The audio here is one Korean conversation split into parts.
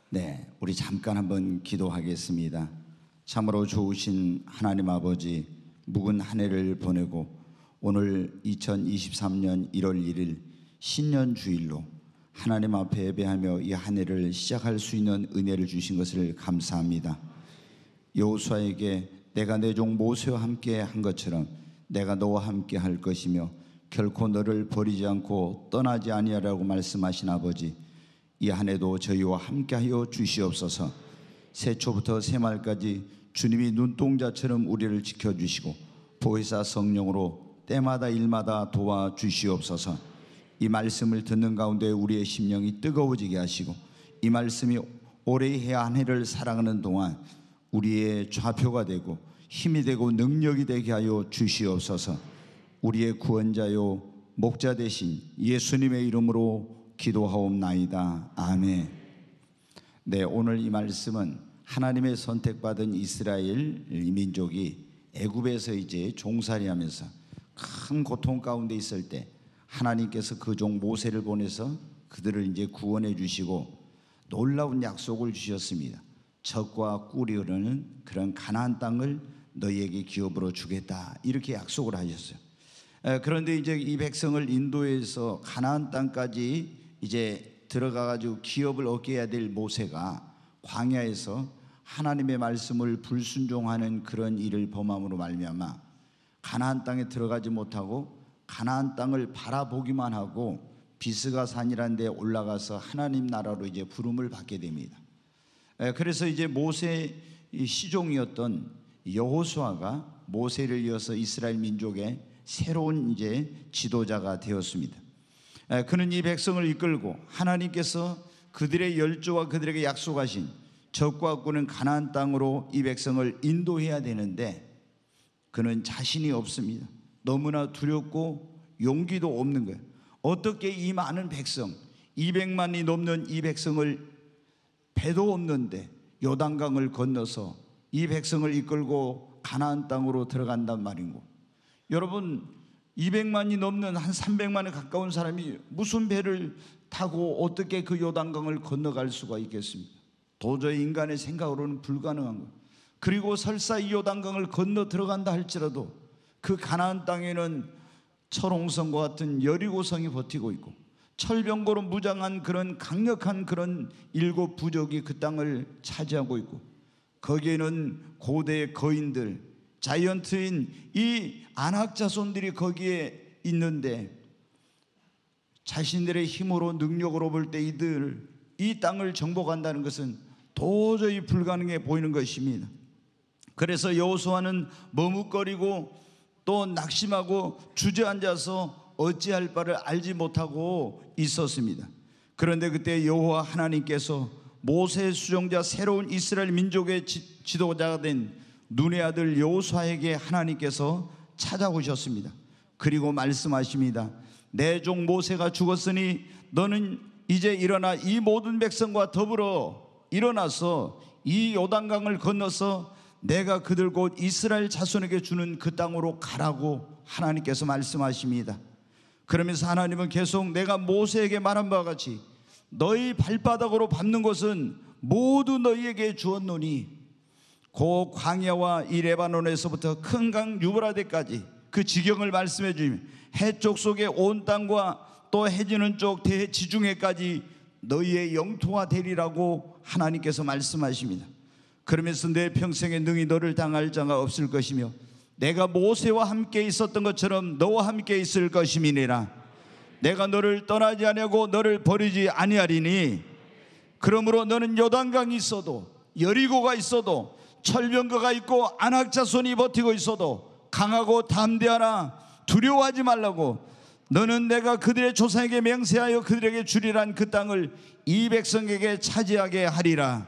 네, 우리 잠깐 한번 기도하겠습니다. 참으로 좋으신 하나님 아버지, 묵은 한 해를 보내고 오늘 2023년 1월 1일 신년 주일로 하나님 앞에 예배하며 이 한 해를 시작할 수 있는 은혜를 주신 것을 감사합니다. 여호수아에게 내가 내 종 모세와 함께 한 것처럼 내가 너와 함께 할 것이며 결코 너를 버리지 않고 떠나지 아니하라고 말씀하신 아버지, 이 한 해도 저희와 함께하여 주시옵소서. 새초부터 새말까지 주님이 눈동자처럼 우리를 지켜주시고 보혜사 성령으로 때마다 일마다 도와주시옵소서. 이 말씀을 듣는 가운데 우리의 심령이 뜨거워지게 하시고 이 말씀이 올해 해 한 해를 살아가는 동안 우리의 좌표가 되고 힘이 되고 능력이 되게 하여 주시옵소서. 우리의 구원자요 목자 되신 예수님의 이름으로 기도하옵나이다. 아멘. 네, 오늘 이 말씀은 하나님의 선택받은 이스라엘 민족이 애굽에서 이제 종살이하면서 큰 고통 가운데 있을 때 하나님께서 그 종 모세를 보내서 그들을 이제 구원해 주시고 놀라운 약속을 주셨습니다. 젖과 꿀이 흐르는 그런 가나안 땅을 너희에게 기업으로 주겠다, 이렇게 약속을 하셨어요. 그런데 이제 이 백성을 인도해서 가나안 땅까지 이제 들어가가지고 기업을 얻게 해야 될 모세가 광야에서 하나님의 말씀을 불순종하는 그런 일을 범함으로 말미암아 가나안 땅에 들어가지 못하고 가나안 땅을 바라보기만 하고 비스가산이라는 데 올라가서 하나님 나라로 이제 부름을 받게 됩니다. 그래서 이제 모세의 시종이었던 여호수아가 모세를 이어서 이스라엘 민족의 새로운 이제 지도자가 되었습니다. 그는 이 백성을 이끌고 하나님께서 그들의 열조와 그들에게 약속하신 젖과 꿀은 가나안 땅으로 이 백성을 인도해야 되는데 그는 자신이 없습니다. 너무나 두렵고 용기도 없는 거예요. 어떻게 이 많은 백성, 200만이 넘는 이 백성을 배도 없는데 요단강을 건너서 이 백성을 이끌고 가나안 땅으로 들어간단 말인고, 여러분 200만이 넘는 한 300만에 가까운 사람이 무슨 배를 타고 어떻게 그 요단강을 건너갈 수가 있겠습니까? 도저히 인간의 생각으로는 불가능한 거예요. 그리고 설사 이 요단강을 건너 들어간다 할지라도 그 가나안 땅에는 철옹성과 같은 여리고성이 버티고 있고 철병거로 무장한 그런 강력한 그런 7 부족이 그 땅을 차지하고 있고 거기에는 고대의 거인들, 자이언트인 이 아낙 자손들이 거기에 있는데 자신들의 힘으로 능력으로 볼 때 이들 이 땅을 정복한다는 것은 도저히 불가능해 보이는 것입니다. 그래서 여호수아는 머뭇거리고 또 낙심하고 주저앉아서 어찌할 바를 알지 못하고 있었습니다. 그런데 그때 여호와 하나님께서 모세의 수종자 새로운 이스라엘 민족의 지도자가 된 눈의 아들 여호수아에게 하나님께서 찾아오셨습니다. 그리고 말씀하십니다. 내 종 모세가 죽었으니 너는 이제 일어나 이 모든 백성과 더불어 일어나서 이 요단강을 건너서 내가 그들 곧 이스라엘 자손에게 주는 그 땅으로 가라고 하나님께서 말씀하십니다. 그러면서 하나님은 계속 내가 모세에게 말한 바와 같이 너희 발바닥으로 밟는 것은 모두 너희에게 주었노니 그 광야와 이 레바논에서부터 큰 강 유브라데까지 그 지경을 말씀해 주시면 해쪽 속의 온 땅과 또 해지는 쪽 대지중해까지 너희의 영토가 되리라고 하나님께서 말씀하십니다. 그러면서 내 평생에 능히 너를 당할 자가 없을 것이며 내가 모세와 함께 있었던 것처럼 너와 함께 있을 것임이니라. 내가 너를 떠나지 아니하고 너를 버리지 아니하리니 그러므로 너는 요단강이 있어도 여리고가 있어도 철병거가 있고 아낙 자손이 버티고 있어도 강하고 담대하라, 두려워하지 말라고. 너는 내가 그들의 조상에게 맹세하여 그들에게 주리란 그 땅을 이 백성에게 차지하게 하리라.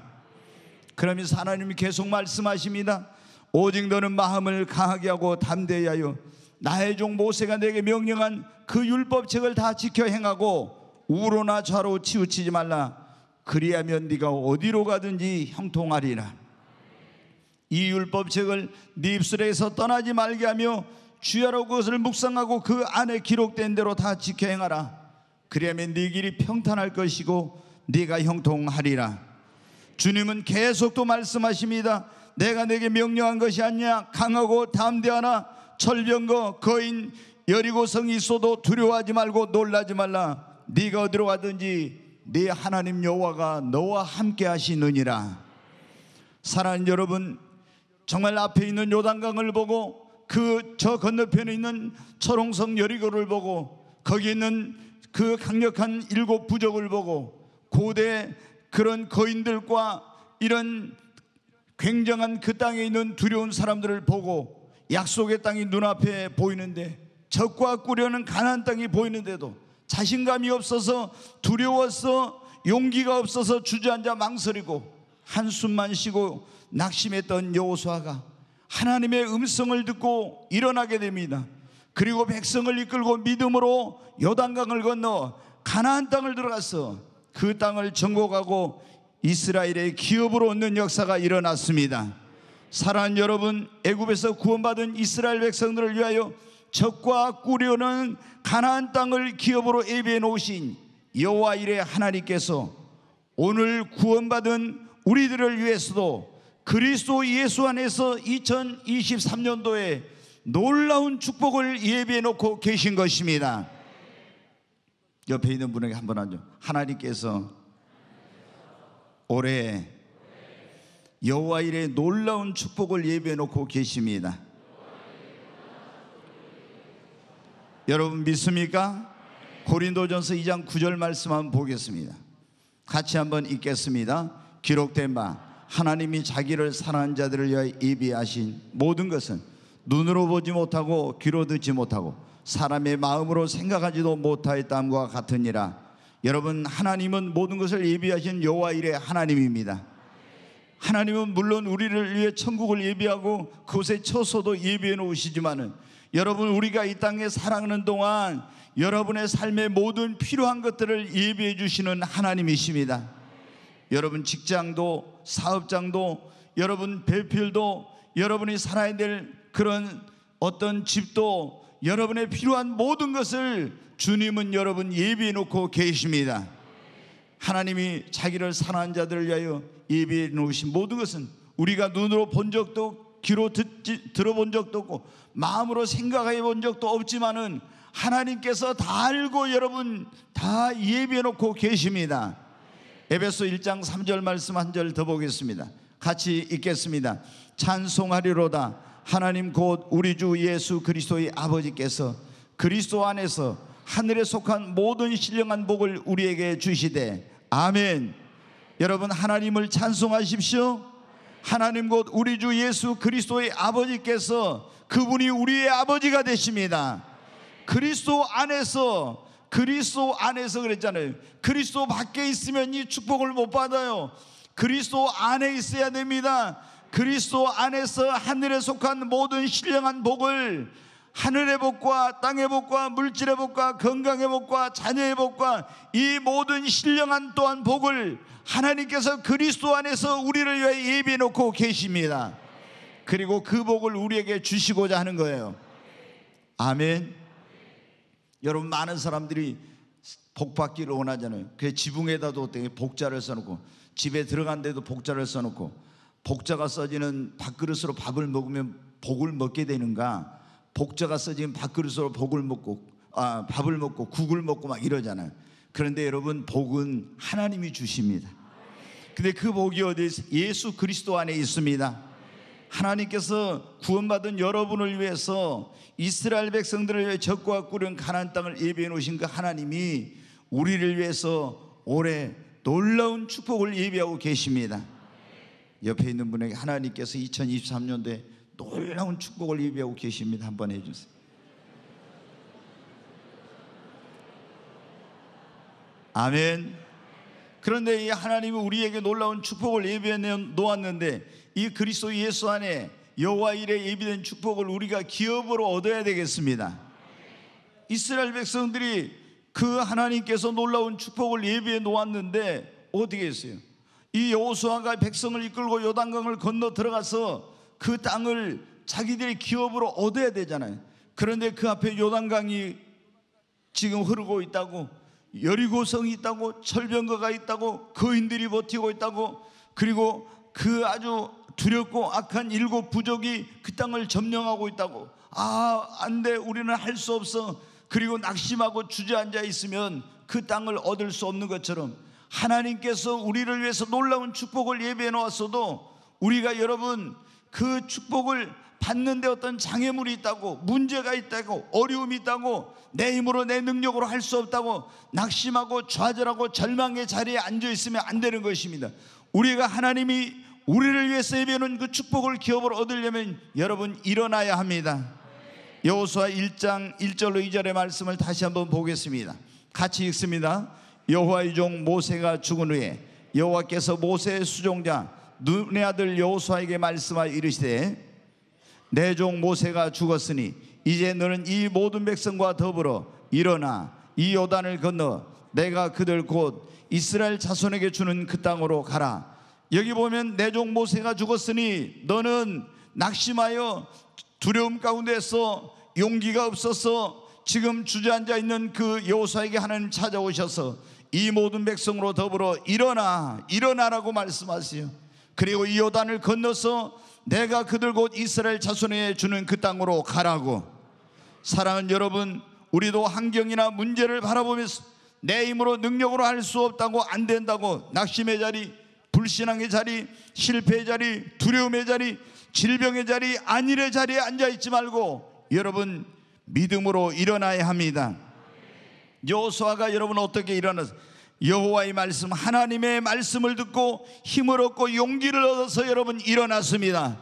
그러면서 하나님이 계속 말씀하십니다. 오직 너는 마음을 강하게 하고 담대히 하여 나의 종 모세가 내게 명령한 그 율법책을 다 지켜 행하고 우로나 좌로 치우치지 말라. 그리하면 네가 어디로 가든지 형통하리라. 이 율법책을 네 입술에서 떠나지 말게 하며 주야로 그것을 묵상하고 그 안에 기록된 대로 다 지켜 행하라. 그리하면 네 길이 평탄할 것이고 네가 형통하리라. 주님은 계속 또 말씀하십니다. 내가 내게 명령한 것이 아니냐. 강하고 담대하나 철병거 거인 여리고성이 있어도 두려워하지 말고 놀라지 말라. 네가 어디로 가든지 네 하나님 여호와가 너와 함께 하시느니라. 사랑하는 여러분, 정말 앞에 있는 요단강을 보고 그 저 건너편에 있는 철옹성 여리고를 보고 거기 있는 그 강력한 7 부족을 보고 고대 그런 거인들과 이런 굉장한 그 땅에 있는 두려운 사람들을 보고 약속의 땅이 눈앞에 보이는데, 적과 꾸려는 가나안 땅이 보이는데도 자신감이 없어서 두려워서 용기가 없어서 주저앉아 망설이고 한숨만 쉬고 낙심했던 여호수아가 하나님의 음성을 듣고 일어나게 됩니다. 그리고 백성을 이끌고 믿음으로 요단강을 건너 가나안 땅을 들어가서 그 땅을 정복하고 이스라엘의 기업으로 얻는 역사가 일어났습니다. 사랑하는 여러분, 애굽에서 구원받은 이스라엘 백성들을 위하여 적과 꾸려는 가나안 땅을 기업으로 예비해 놓으신 여호와 이레 하나님께서 오늘 구원받은 우리들을 위해서도 그리스도 예수 안에서 2023년도에 놀라운 축복을 예비해 놓고 계신 것입니다. 옆에 있는 분에게 한번 하죠. 하나님께서 올해 여호와 이레 놀라운 축복을 예비해 놓고 계십니다. 여러분 믿습니까? 고린도전서 2장 9절 말씀 한번 보겠습니다. 같이 한번 읽겠습니다. 기록된 바 하나님이 자기를 사랑하는 자들을 위하여 예비하신 모든 것은 눈으로 보지 못하고 귀로 듣지 못하고 사람의 마음으로 생각하지도 못하였다함과 같으니라. 여러분, 하나님은 모든 것을 예비하신 여호와 이레 하나님입니다. 하나님은 물론 우리를 위해 천국을 예비하고 그곳에 처소도 예비해 놓으시지만은 여러분, 우리가 이 땅에 살아가는 동안 여러분의 삶의 모든 필요한 것들을 예비해 주시는 하나님이십니다. 여러분 직장도 사업장도 여러분 배필도 여러분이 살아야 될 그런 어떤 집도 여러분의 필요한 모든 것을 주님은 여러분 예비해 놓고 계십니다. 하나님이 자기를 사랑하는 자들을 위하여 예비해 놓으신 모든 것은 우리가 눈으로 본 적도 귀로 들어본 적도 없고 마음으로 생각해 본 적도 없지만은 하나님께서 다 알고 여러분 다 예비해 놓고 계십니다. 에베소 1장 3절 말씀 한 절 더 보겠습니다. 같이 읽겠습니다. 찬송하리로다. 하나님 곧 우리 주 예수 그리스도의 아버지께서 그리스도 안에서 하늘에 속한 모든 신령한 복을 우리에게 주시되 아멘. 여러분 하나님을 찬송하십시오. 하나님 곧 우리 주 예수 그리스도의 아버지께서 그분이 우리의 아버지가 되십니다. 그리스도 안에서 그랬잖아요. 그리스도 밖에 있으면 이 축복을 못 받아요. 그리스도 안에 있어야 됩니다. 그리스도 안에서 하늘에 속한 모든 신령한 복을, 하늘의 복과 땅의 복과 물질의 복과 건강의 복과 자녀의 복과 이 모든 신령한 또한 복을 하나님께서 그리스도 안에서 우리를 위해 예비해 놓고 계십니다. 그리고 그 복을 우리에게 주시고자 하는 거예요. 아멘. 여러분 많은 사람들이 복 받기를 원하잖아요. 그래서 지붕에다도 복자를 써놓고 집에 들어간데도 복자를 써놓고, 복자가 써지는 밥그릇으로 밥을 먹으면 복을 먹게 되는가, 복자가 써지는 밥그릇으로 밥을 먹고 국을 먹고 막 이러잖아요. 그런데 여러분 복은 하나님이 주십니다. 근데 그 복이 어디에 있어요? 예수 그리스도 안에 있습니다. 하나님께서 구원받은 여러분을 위해서 이스라엘 백성들을 위해 적과 꾸린 가나안 땅을 예비해 놓으신 그 하나님이 우리를 위해서 올해 놀라운 축복을 예비하고 계십니다. 옆에 있는 분에게 하나님께서 2023년도에 놀라운 축복을 예비하고 계십니다. 한번 해주세요. 아멘. 그런데 이 하나님이 우리에게 놀라운 축복을 예비해 놓았는데 이 그리스도 예수 안에 여호와 이레 예비된 축복을 우리가 기업으로 얻어야 되겠습니다. 이스라엘 백성들이 그 하나님께서 놀라운 축복을 예비해 놓았는데 어떻게 했어요? 이 여호수아가 백성을 이끌고 요단강을 건너 들어가서 그 땅을 자기들의 기업으로 얻어야 되잖아요. 그런데 그 앞에 요단강이 지금 흐르고 있다고, 여리고성이 있다고, 철병거가 있다고, 거인들이 버티고 있다고, 그리고 그 아주 두렵고 악한 7 부족이 그 땅을 점령하고 있다고. 안 돼, 우리는 할 수 없어. 그리고 낙심하고 주저앉아 있으면 그 땅을 얻을 수 없는 것처럼, 하나님께서 우리를 위해서 놀라운 축복을 예비해 놓았어도 우리가 여러분 그 축복을 받는데 어떤 장애물이 있다고, 문제가 있다고, 어려움이 있다고, 내 힘으로 내 능력으로 할 수 없다고 낙심하고 좌절하고 절망의 자리에 앉아 있으면 안 되는 것입니다. 우리가 하나님이 우리를 위해서 예비해 놓은 그 축복을 기업으로 얻으려면 여러분 일어나야 합니다. 여호수아 1장 1절로 2절의 말씀을 다시 한번 보겠습니다. 같이 읽습니다. 여호와의 종 모세가 죽은 후에 여호와께서 모세의 수종자 눈의 아들 여호수아에게 말씀하여 이르시되, 내 종 모세가 죽었으니 이제 너는 이 모든 백성과 더불어 일어나 이 요단을 건너 내가 그들 곧 이스라엘 자손에게 주는 그 땅으로 가라. 여기 보면 내 종 모세가 죽었으니 너는 낙심하여 두려움 가운데서 용기가 없어서 지금 주저앉아 있는 그 여호수아에게 하나님 찾아오셔서 이 모든 백성으로 더불어 일어나라고 말씀하세요. 그리고 이 요단을 건너서 내가 그들 곧 이스라엘 자손에게 주는 그 땅으로 가라고. 사랑하는 여러분, 우리도 환경이나 문제를 바라보면서 내 힘으로 능력으로 할 수 없다고, 안 된다고 낙심의 자리, 불신앙의 자리, 실패의 자리, 두려움의 자리, 질병의 자리, 안일의 자리에 앉아있지 말고 여러분 믿음으로 일어나야 합니다. 여호수아가 여러분 어떻게 일어나서 여호와의 말씀, 하나님의 말씀을 듣고 힘을 얻고 용기를 얻어서 여러분 일어났습니다.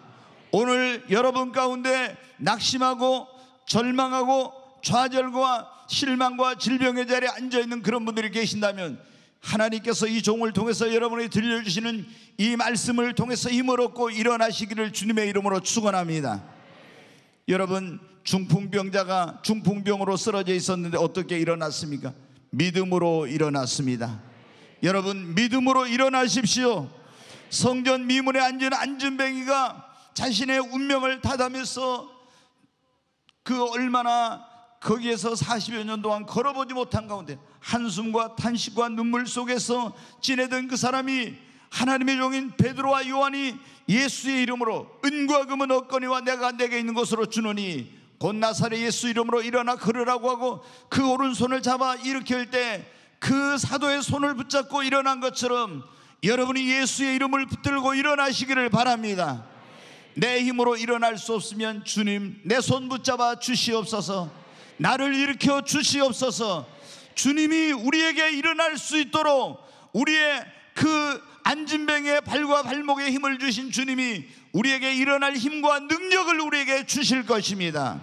오늘 여러분 가운데 낙심하고 절망하고 좌절과 실망과 질병의 자리에 앉아있는 그런 분들이 계신다면 하나님께서 이 종을 통해서 여러분이 들려주시는 이 말씀을 통해서 힘을 얻고 일어나시기를 주님의 이름으로 축원합니다. 여러분, 중풍병자가 중풍병으로 쓰러져 있었는데 어떻게 일어났습니까? 믿음으로 일어났습니다. 여러분 믿음으로 일어나십시오. 성전 미문에 앉은 안진뱅이가 자신의 운명을 닫으면서 그 얼마나 거기에서 40여 년 동안 걸어보지 못한 가운데 한숨과 탄식과 눈물 속에서 지내던 그 사람이 하나님의 종인 베드로와 요한이 예수의 이름으로 은과 금은 없거니와 내가 내게 있는 것으로 주노니 곧 나사렛 예수 이름으로 일어나 걸으라고 하고 그 오른손을 잡아 일으킬 때 그 사도의 손을 붙잡고 일어난 것처럼 여러분이 예수의 이름을 붙들고 일어나시기를 바랍니다. 내 힘으로 일어날 수 없으면 주님 내 손 붙잡아 주시옵소서, 나를 일으켜 주시옵소서. 주님이 우리에게 일어날 수 있도록 우리의 그 안진뱅이의 발과 발목에 힘을 주신 주님이 우리에게 일어날 힘과 능력을 우리에게 주실 것입니다.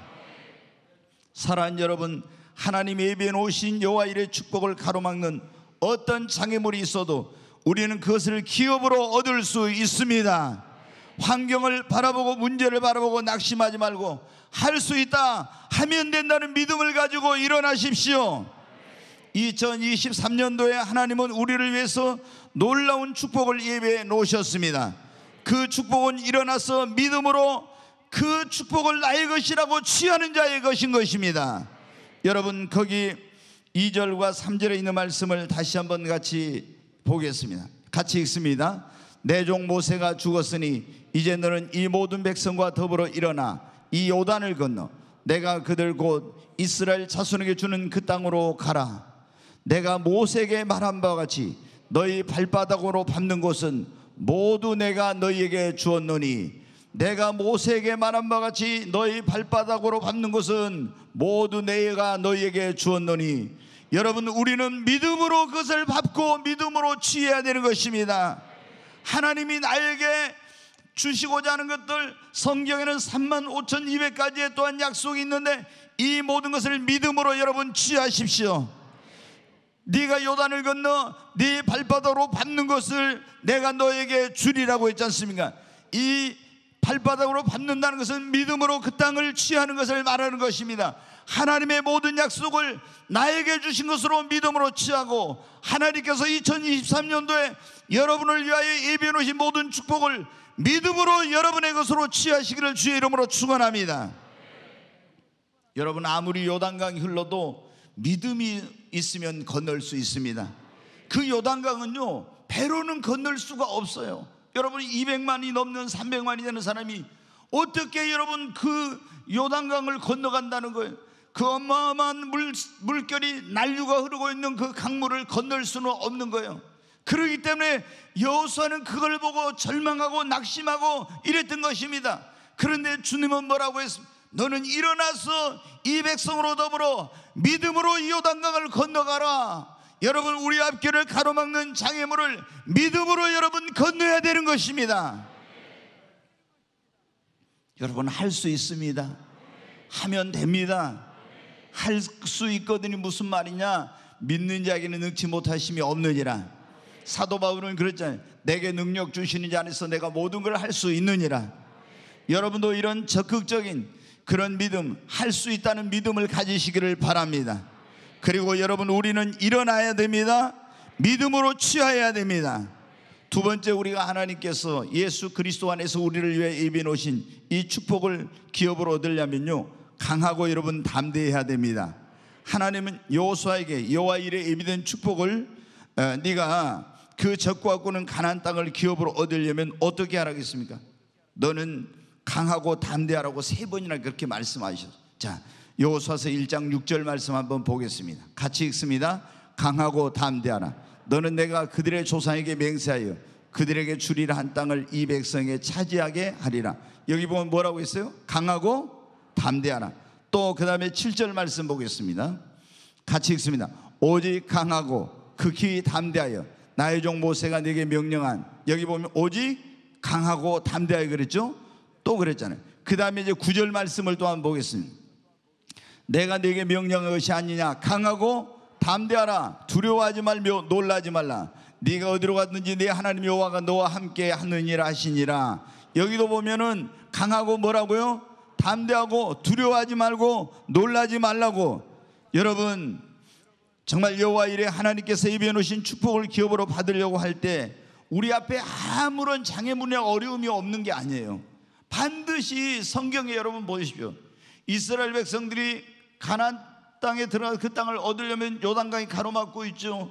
사랑하는 여러분, 하나님이 예비해 놓으신 여호와 일의 축복을 가로막는 어떤 장애물이 있어도 우리는 그것을 기업으로 얻을 수 있습니다. 환경을 바라보고 문제를 바라보고 낙심하지 말고 할 수 있다, 하면 된다는 믿음을 가지고 일어나십시오. 2023년도에 하나님은 우리를 위해서 놀라운 축복을 예배해 놓으셨습니다. 그 축복은 일어나서 믿음으로 그 축복을 나의 것이라고 취하는 자의 것인 것입니다. 여러분 거기 2절과 3절에 있는 말씀을 다시 한번 같이 보겠습니다. 같이 읽습니다. 내 종 모세가 죽었으니 이제 너는 이 모든 백성과 더불어 일어나 이 요단을 건너 내가 그들 곧 이스라엘 자손에게 주는 그 땅으로 가라. 내가 모세에게 말한 바와 같이 너희 발바닥으로 밟는 곳은 모두 내가 너희에게 주었노니, 내가 모세에게 말한 바와 같이 너희 발바닥으로 밟는 곳은 모두 내가 너희에게 주었노니. 여러분 우리는 믿음으로 그것을 밟고 믿음으로 취해야 되는 것입니다. 하나님이 나에게 주시고자 하는 것들, 성경에는 35,200가지의 또한 약속이 있는데 이 모든 것을 믿음으로 여러분 취하십시오. 네가 요단을 건너 네 발바닥으로 밟는 것을 내가 너에게 주리라고 했지 않습니까? 이 발바닥으로 밟는다는 것은 믿음으로 그 땅을 취하는 것을 말하는 것입니다. 하나님의 모든 약속을 나에게 주신 것으로 믿음으로 취하고, 하나님께서 2023년도에 여러분을 위하여 예비해 놓으신 모든 축복을 믿음으로 여러분의 것으로 취하시기를 주의 이름으로 축원합니다. 여러분 아무리 요단강이 흘러도 믿음이 있으면 건널 수 있습니다. 그 요단강은요 배로는 건널 수가 없어요. 여러분 200만이 넘는 300만이 되는 사람이 어떻게 여러분 그 요단강을 건너간다는 거예요? 그 어마어마한 물결이 난류가 흐르고 있는 그 강물을 건널 수는 없는 거예요. 그렇기 때문에 여호수아는 그걸 보고 절망하고 낙심하고 이랬던 것입니다. 그런데 주님은 뭐라고 했습니까? 너는 일어나서 이 백성으로 더불어 믿음으로 이 요단강을 건너가라. 여러분, 우리 앞길을 가로막는 장애물을 믿음으로 여러분 건너야 되는 것입니다. 여러분, 할 수 있습니다. 하면 됩니다. 할 수 있거든요. 무슨 말이냐? 믿는 자에게는 능치 못하심이 없느니라. 사도 바울은 그랬잖아요. 내게 능력 주시는 자 안에서 내가 모든 걸 할 수 있느니라. 여러분도 이런 적극적인 그런 믿음, 할 수 있다는 믿음을 가지시기를 바랍니다. 그리고 여러분, 우리는 일어나야 됩니다. 믿음으로 취하여야 됩니다. 두 번째, 우리가 하나님께서 예수 그리스도 안에서 우리를 위해 예비해 놓으신 이 축복을 기업으로 얻으려면요, 강하고 여러분 담대해야 됩니다. 하나님은 여호수아에게 여호와 이레 예비된 축복을 네가 그 적과 꾸는 가나안 땅을 기업으로 얻으려면 어떻게 하라겠습니까? 너는 강하고 담대하라고 3번이나 그렇게 말씀하셨어요. 자, 여호수아서 1장 6절 말씀 한번 보겠습니다. 같이 읽습니다. 강하고 담대하라. 너는 내가 그들의 조상에게 맹세하여 그들에게 주리라 한 땅을 이 백성에게 차지하게 하리라. 여기 보면 뭐라고 했어요? 강하고 담대하라. 또 그 다음에 7절 말씀 보겠습니다. 같이 읽습니다. 오직 강하고 극히 담대하여 나의 종 모세가 내게 명령한, 여기 보면 오직 강하고 담대하여 그랬죠? 또 그랬잖아요. 그 다음에 이제 9절 말씀을 또 한번 보겠습니다. 내가 네게 명령한 것이 아니냐? 강하고 담대하라. 두려워하지 말며 놀라지 말라. 네가 어디로 갔든지 네 하나님 여호와가 너와 함께 하느니라 하시니라. 여기도 보면은 강하고 뭐라고요? 담대하고 두려워하지 말고 놀라지 말라고. 여러분, 정말 여호와 이레 하나님께서 예비해 놓으신 축복을 기업으로 받으려고 할 때 우리 앞에 아무런 장애물이나 어려움이 없는 게 아니에요. 반드시 성경에 여러분 보십시오. 이스라엘 백성들이 가나안 땅에 들어가 그 땅을 얻으려면 요단강이 가로막고 있죠.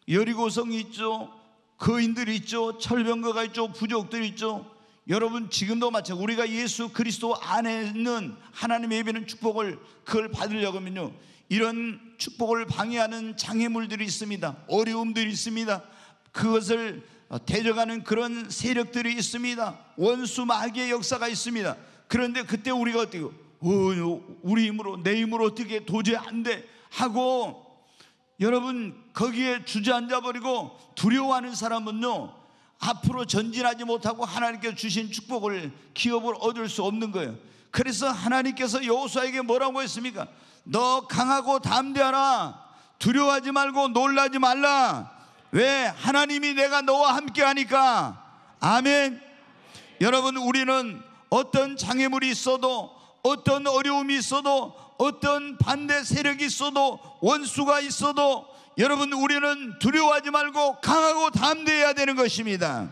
여리고성이 있죠. 거인들이 있죠. 철병거가 있죠. 부족들이 있죠. 여러분, 지금도 마찬가지. 우리가 예수 그리스도 안에 있는 하나님의 예비는 축복을 그걸 받으려고 하면요, 이런 축복을 방해하는 장애물들이 있습니다. 어려움들이 있습니다. 그것을 대적하는 그런 세력들이 있습니다. 원수 마귀의 역사가 있습니다. 그런데 그때 우리가 어떻게 우리 힘으로 내 힘으로 어떻게 도저히 안 돼 하고 여러분 거기에 주저앉아 버리고 두려워하는 사람은요, 앞으로 전진하지 못하고 하나님께서 주신 축복을 기업으로 얻을 수 없는 거예요. 그래서 하나님께서 여호수아에게 뭐라고 했습니까? 너 강하고 담대하라. 두려워하지 말고 놀라지 말라. 왜? 하나님이 내가 너와 함께 하니까. 아멘. 여러분, 우리는 어떤 장애물이 있어도, 어떤 어려움이 있어도, 어떤 반대 세력이 있어도, 원수가 있어도, 여러분, 우리는 두려워하지 말고 강하고 담대해야 되는 것입니다.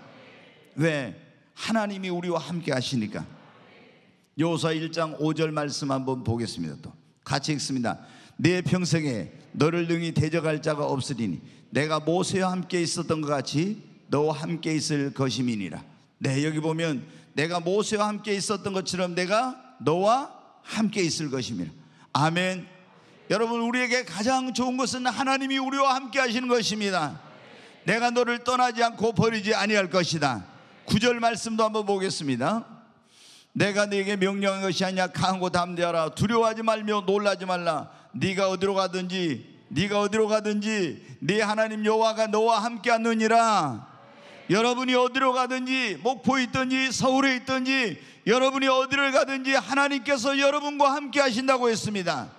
왜? 하나님이 우리와 함께 하시니까. 여호수아 1장 5절 말씀 한번 보겠습니다. 또 같이 읽습니다. 내 평생에 너를 능히 대적할 자가 없으리니 내가 모세와 함께 있었던 것 같이 너와 함께 있을 것임이니라. 네, 여기 보면 내가 모세와 함께 있었던 것처럼 내가 너와 함께 있을 것입니다. 아멘. 여러분, 우리에게 가장 좋은 것은 하나님이 우리와 함께 하시는 것입니다. 내가 너를 떠나지 않고 버리지 아니할 것이다. 9절 말씀도 한번 보겠습니다. 내가 네게 명령한 것이 아니냐? 강하고 담대하라. 두려워하지 말며 놀라지 말라. 네가 어디로 가든지 네 하나님 여호와가 너와 함께 하느니라. 여러분이 어디로 가든지, 목포에 있든지 서울에 있든지, 여러분이 어디를 가든지 하나님께서 여러분과 함께 하신다고 했습니다.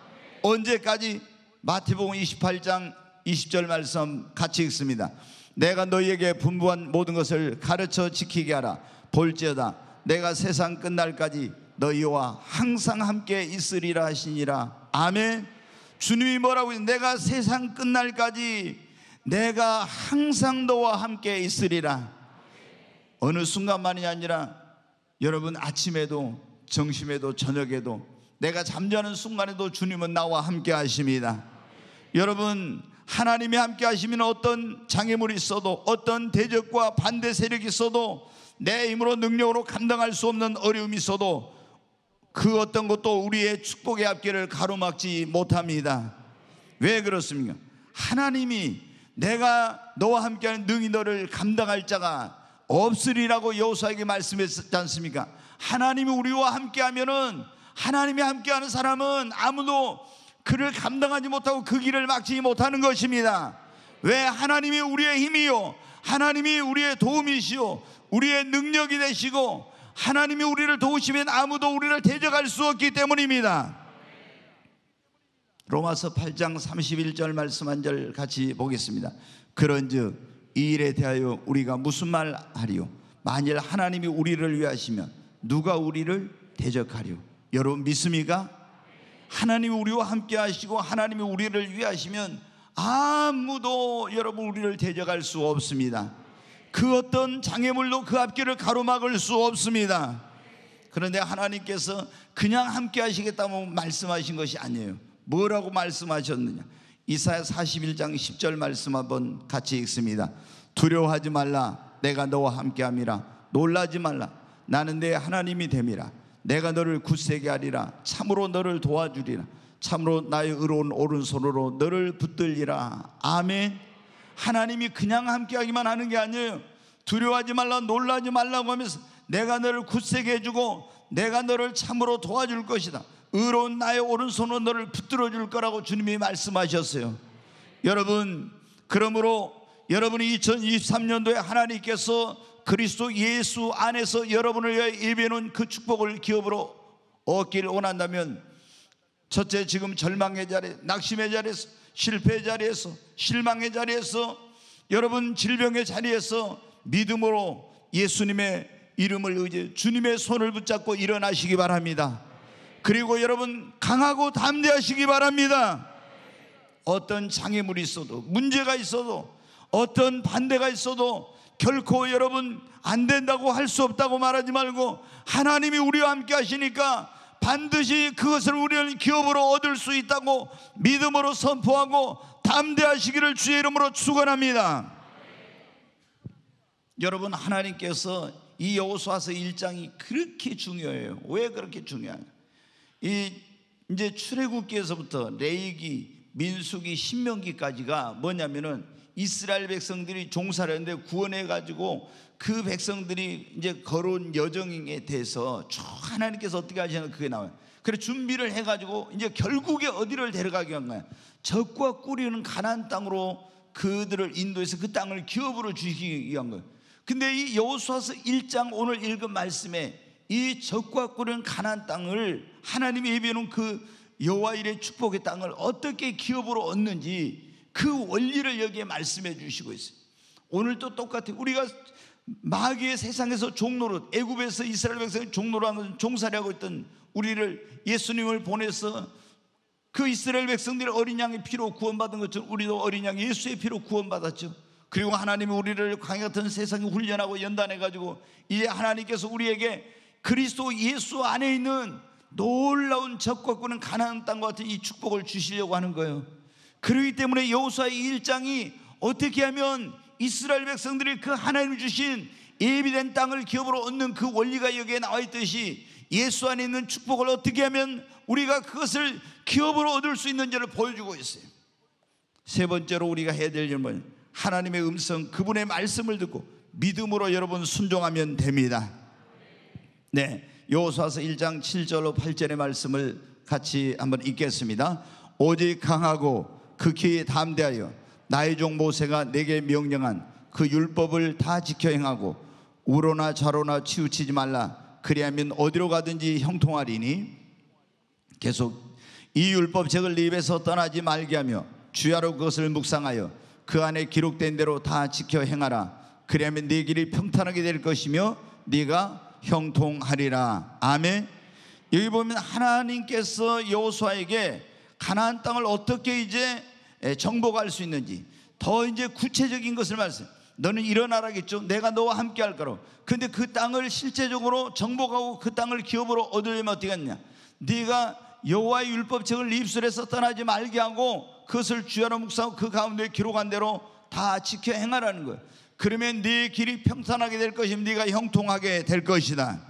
언제까지? 마태복음 28장 20절 말씀 같이 읽습니다. 내가 너희에게 분부한 모든 것을 가르쳐 지키게 하라. 볼지어다 내가 세상 끝날까지 너희와 항상 함께 있으리라 하시니라. 아멘. 주님이 뭐라고 했어요? 내가 세상 끝날까지 내가 항상 너와 함께 있으리라. 어느 순간만이 아니라 여러분, 아침에도 점심에도 저녁에도 내가 잠자는 순간에도 주님은 나와 함께 하십니다. 여러분, 하나님이 함께 하시면 어떤 장애물이 있어도, 어떤 대적과 반대 세력이 있어도, 내 힘으로 능력으로 감당할 수 없는 어려움이 있어도 그 어떤 것도 우리의 축복의 앞길을 가로막지 못합니다. 왜 그렇습니까? 하나님이 내가 너와 함께하는 능히 너를 감당할 자가 없으리라고 여호수아에게 말씀했지 않습니까? 하나님이 우리와 함께하면은, 하나님이 함께하는 사람은 아무도 그를 감당하지 못하고 그 길을 막지 못하는 것입니다. 왜? 하나님이 우리의 힘이요, 하나님이 우리의 도움이시요, 우리의 능력이 되시고, 하나님이 우리를 도우시면 아무도 우리를 대적할 수 없기 때문입니다. 로마서 8장 31절 말씀 한 절 같이 보겠습니다. 그런즉 이 일에 대하여 우리가 무슨 말 하리요? 만일 하나님이 우리를 위하시면 누가 우리를 대적하리요? 여러분 믿습니까? 하나님이 우리와 함께 하시고 하나님이 우리를 위하시면 아무도 여러분 우리를 대적할 수 없습니다. 그 어떤 장애물도 그 앞길을 가로막을 수 없습니다. 그런데 하나님께서 그냥 함께 하시겠다고 말씀하신 것이 아니에요. 뭐라고 말씀하셨느냐? 이사야 41장 10절 말씀 한번 같이 읽습니다. 두려워하지 말라, 내가 너와 함께함이라. 놀라지 말라, 나는 내 하나님이 됨이라. 내가 너를 굳세게 하리라. 참으로 너를 도와주리라. 참으로 나의 의로운 오른손으로 너를 붙들리라. 아멘. 하나님이 그냥 함께하기만 하는 게 아니에요. 두려워하지 말라, 놀라지 말라고 하면서 내가 너를 굳세게 해주고 내가 너를 참으로 도와줄 것이다. 의로운 나의 오른손으로 너를 붙들어 줄 거라고 주님이 말씀하셨어요. 여러분, 그러므로 여러분이 2023년도에 하나님께서 그리스도 예수 안에서 여러분을 위해 예비해 놓은 그 축복을 기업으로 얻기를 원한다면, 첫째, 지금 절망의 자리에, 낙심의 자리에서, 실패의 자리에서, 실망의 자리에서, 여러분 질병의 자리에서 믿음으로 예수님의 이름을 의지해 주님의 손을 붙잡고 일어나시기 바랍니다. 그리고 여러분 강하고 담대하시기 바랍니다. 어떤 장애물이 있어도, 문제가 있어도, 어떤 반대가 있어도 결코 여러분 안 된다고 할 수 없다고 말하지 말고, 하나님이 우리와 함께 하시니까 반드시 그것을 우리는 기업으로 얻을 수 있다고 믿음으로 선포하고 담대하시기를 주의 이름으로 축원합니다. 여러분, 하나님께서 이 여호수아서 1장이 그렇게 중요해요. 왜 그렇게 중요하냐? 이제 출애굽기에서부터 레위기, 민수기, 신명기까지가 뭐냐면은 이스라엘 백성들이 종살이 했는데 구원해 가지고 그 백성들이 이제 걸어온 여정에 대해서 쭉 하나님께서 어떻게 하시나 그게 나와요. 그래 준비를 해 가지고 이제 결국에 어디를 데려가게 한 거야? 적과 꿀이는 가나안 땅으로 그들을 인도해서 그 땅을 기업으로 주시기 위한 거예요. 근데 이 여호수아서 1장 오늘 읽은 말씀에 이 적과 꿀은 가나안 땅을 하나님이 예비해 놓은 그 여호와 일의 축복의 땅을 어떻게 기업으로 얻는지 그 원리를 여기에 말씀해 주시고 있어요. 오늘도 똑같아요. 우리가 마귀의 세상에서 종노릇, 애굽에서 이스라엘 백성이 종노릇 하는 종살이하고 있던 우리를 예수님을 보내서 그 이스라엘 백성들이 어린 양의 피로 구원받은 것처럼 우리도 어린 양 예수의 피로 구원받았죠. 그리고 하나님이 우리를 광야 같은 세상에 훈련하고 연단해 가지고 이제 하나님께서 우리에게 그리스도 예수 안에 있는 놀라운 적과 꿀은 가나안 땅과 같은 이 축복을 주시려고 하는 거예요. 그렇기 때문에 여호수아의 1장이 어떻게 하면 이스라엘 백성들이 그 하나님이 주신 예비된 땅을 기업으로 얻는 그 원리가 여기에 나와 있듯이 예수 안에 있는 축복을 어떻게 하면 우리가 그것을 기업으로 얻을 수 있는지를 보여주고 있어요. 세 번째로 우리가 해야 될 일은 하나님의 음성, 그분의 말씀을 듣고 믿음으로 여러분 순종하면 됩니다. 네, 여호수아서 1장 7절로 8절의 말씀을 같이 한번 읽겠습니다. 오직 강하고 극히 담대하여 나의 종 모세가 내게 명령한 그 율법을 다 지켜 행하고 우로나 좌로나 치우치지 말라. 그리하면 어디로 가든지 형통하리니 계속 이 율법책을 네 입에서 떠나지 말게 하며 주야로 그것을 묵상하여 그 안에 기록된 대로 다 지켜 행하라. 그리하면 네 길이 평탄하게 될 것이며 네가 형통하리라. 아멘. 여기 보면 하나님께서 여호수아에게 가나안 땅을 어떻게 이제 정복할 수 있는지 더 이제 구체적인 것을 말씀. 너는 일어나라겠죠. 내가 너와 함께 할 거로. 근데 그 땅을 실제적으로 정복하고 그 땅을 기업으로 얻으려면 어떻게 하느냐? 네가 여호와의 율법책을 네 입술에서 떠나지 말게 하고 그것을 주야로 묵상하고 그 가운데 기록한 대로 다 지켜 행하라는 거예요. 그러면 네 길이 평탄하게 될 것이며 네가 형통하게 될 것이다.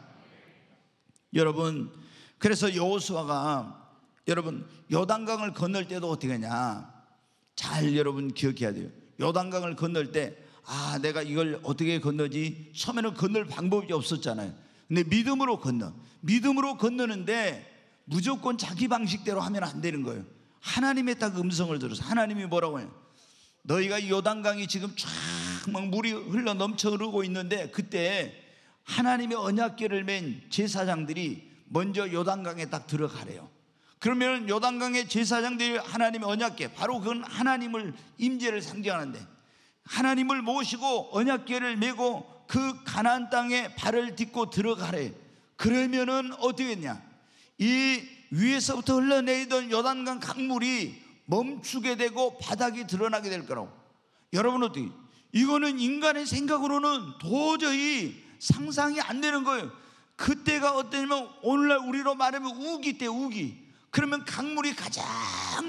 여러분, 그래서 여호수아가 여러분 요단강을 건널 때도 어떻게 하냐, 잘 여러분 기억해야 돼요. 요단강을 건널 때 내가 이걸 어떻게 건너지? 처음에는 건널 방법이 없었잖아요. 근데 믿음으로 건너는데 무조건 자기 방식대로 하면 안 되는 거예요. 하나님의 딱 음성을 들어서 하나님이 뭐라고 해요? 너희가 요단강이 지금 쫙 막 물이 흘러 넘쳐 흐르고 있는데, 그때 하나님의 언약궤를 맨 제사장들이 먼저 요단강에 딱 들어가래요. 그러면 요단강의 제사장들이 하나님의 언약궤, 바로 그건 하나님을 임재를 상징하는데, 하나님을 모시고 언약궤를 메고 그 가나안 땅에 발을 딛고 들어가래. 그러면은 어떻게 했냐, 이 위에서부터 흘러내리던 요단강 강물이 멈추게 되고 바닥이 드러나게 될 거라고. 여러분 어떻게, 이거는 인간의 생각으로는 도저히 상상이 안 되는 거예요. 그때가 어떠냐면 오늘날 우리로 말하면 우기 때, 우기. 그러면 강물이 가장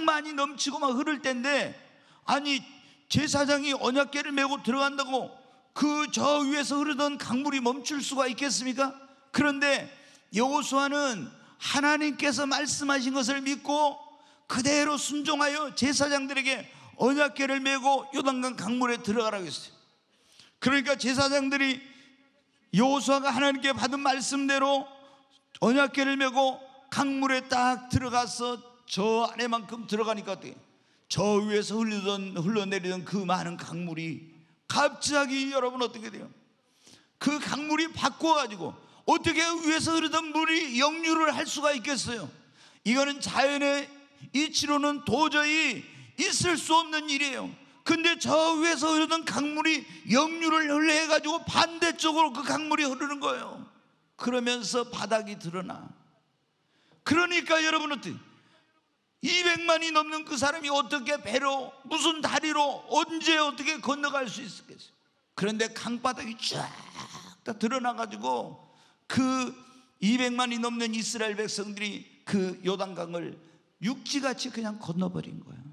많이 넘치고 막 흐를 때인데, 아니 제사장이 언약궤를 메고 들어간다고 그 저 위에서 흐르던 강물이 멈출 수가 있겠습니까? 그런데 여호수아는 하나님께서 말씀하신 것을 믿고 그대로 순종하여 제사장들에게 언약궤를 메고 요단강 강물에 들어가라고 했어요. 그러니까 제사장들이 여호수아가 하나님께 받은 말씀대로 언약궤를 메고 강물에 딱 들어가서 저 안에만큼 들어가니까 어떻게, 저 위에서 흘러내리던 그 많은 강물이 갑자기 여러분 어떻게 돼요? 그 강물이 바꿔가지고 어떻게 위에서 흐르던 물이 역류를 할 수가 있겠어요? 이거는 자연의 이치로는 도저히 있을 수 없는 일이에요. 근데 저 위에서 흐르던 강물이 역류를 해가지고 반대쪽으로 그 강물이 흐르는 거예요. 그러면서 바닥이 드러나. 그러니까 여러분 어떻게, 200만이 넘는 그 사람이 어떻게 배로, 무슨 다리로 언제 어떻게 건너갈 수 있었겠어요? 그런데 강바닥이 쫙 다 드러나가지고 그 200만이 넘는 이스라엘 백성들이 그 요단강을 육지같이 그냥 건너버린 거예요.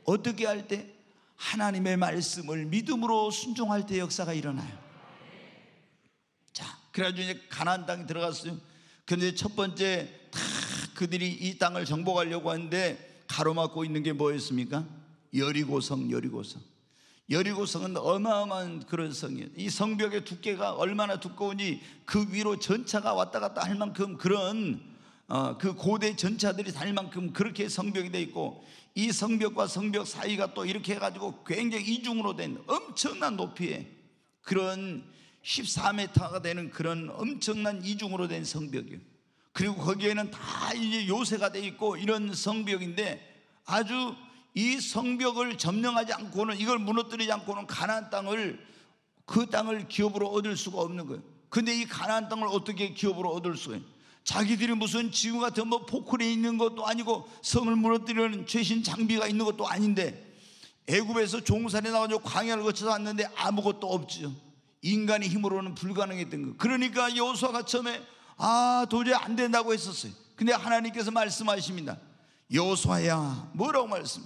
어떻게 할 때? 하나님의 말씀을 믿음으로 순종할 때 역사가 일어나요. 자, 그래가지고 이제 가나안 땅에 들어갔어요. 근데 첫 번째 다 그들이 이 땅을 정복하려고 하는데 가로막고 있는 게 뭐였습니까? 여리고성. 여리고성은 어마어마한 그런 성이에요. 이 성벽의 두께가 얼마나 두꺼우니 그 위로 전차가 왔다 갔다 할 만큼 그런 그 고대 전차들이 달 만큼 그렇게 성벽이 돼 있고, 이 성벽과 성벽 사이가 또 이렇게 해가지고 굉장히 이중으로 된 엄청난 높이에 그런 14m가 되는 그런 엄청난 이중으로 된 성벽이에요. 그리고 거기에는 다 이제 요새가 돼 있고 이런 성벽인데, 아주 이 성벽을 점령하지 않고는, 이걸 무너뜨리지 않고는 가나안 땅을, 그 땅을 기업으로 얻을 수가 없는 거예요. 근데 이 가나안 땅을 어떻게 기업으로 얻을 수가 있어요? 자기들이 무슨 지구 같은 뭐 포크레인 있는 것도 아니고 성을 무너뜨리는 최신 장비가 있는 것도 아닌데, 애굽에서 종살이 나와서 광야를 거쳐서 왔는데 아무것도 없죠. 인간의 힘으로는 불가능했던 거. 그러니까 여호수아가 처음에 도저히 안 된다고 했었어요. 근데 하나님께서 말씀하십니다. 여호수아야, 뭐라고 말씀?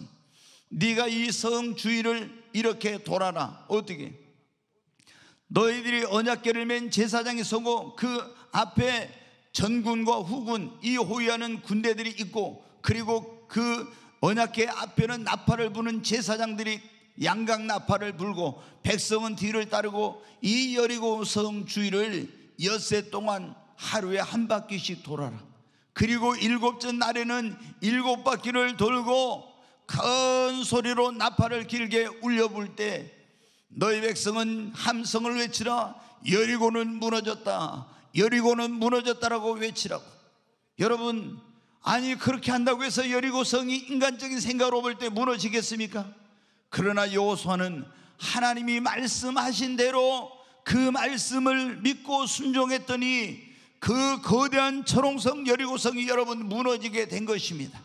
네가 이 성 주위를 이렇게 돌아라. 어떻게? 너희들이 언약궤를 맨 제사장이 서고 그 앞에 전군과 후군, 이 호위하는 군대들이 있고, 그리고 그 언약궤 앞에는 나팔을 부는 제사장들이 양각 나팔을 불고 백성은 뒤를 따르고 이 여리고 성 주위를 엿새 동안 하루에 한 바퀴씩 돌아라. 그리고 7째 날에는 7바퀴를 돌고 큰 소리로 나팔을 길게 울려불 때 너희 백성은 함성을 외치라. 여리고는 무너졌다, 여리고는 무너졌다라고 외치라고. 여러분, 아니 그렇게 한다고 해서 여리고성이 인간적인 생각으로 볼 때 무너지겠습니까? 그러나 여호수아는 하나님이 말씀하신 대로 그 말씀을 믿고 순종했더니 그 거대한 초롱성 여리고성이 여러분 무너지게 된 것입니다.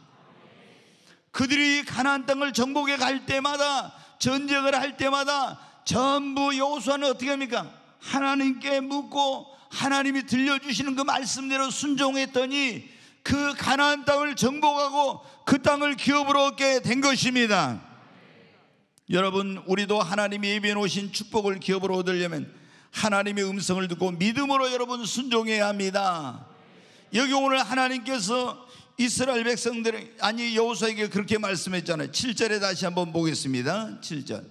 그들이 가나안 땅을 정복해 갈 때마다, 전쟁을 할 때마다 전부 여호수아는 어떻게 합니까? 하나님께 묻고 하나님이 들려주시는 그 말씀대로 순종했더니 그 가나안 땅을 정복하고 그 땅을 기업으로 얻게 된 것입니다. 여러분, 우리도 하나님이 예비해 놓으신 축복을 기업으로 얻으려면 하나님의 음성을 듣고 믿음으로 여러분 순종해야 합니다. 여기 오늘 하나님께서 이스라엘 백성들, 아니 여호수아에게 그렇게 말씀했잖아요. 7절에 다시 한번 보겠습니다. 7절.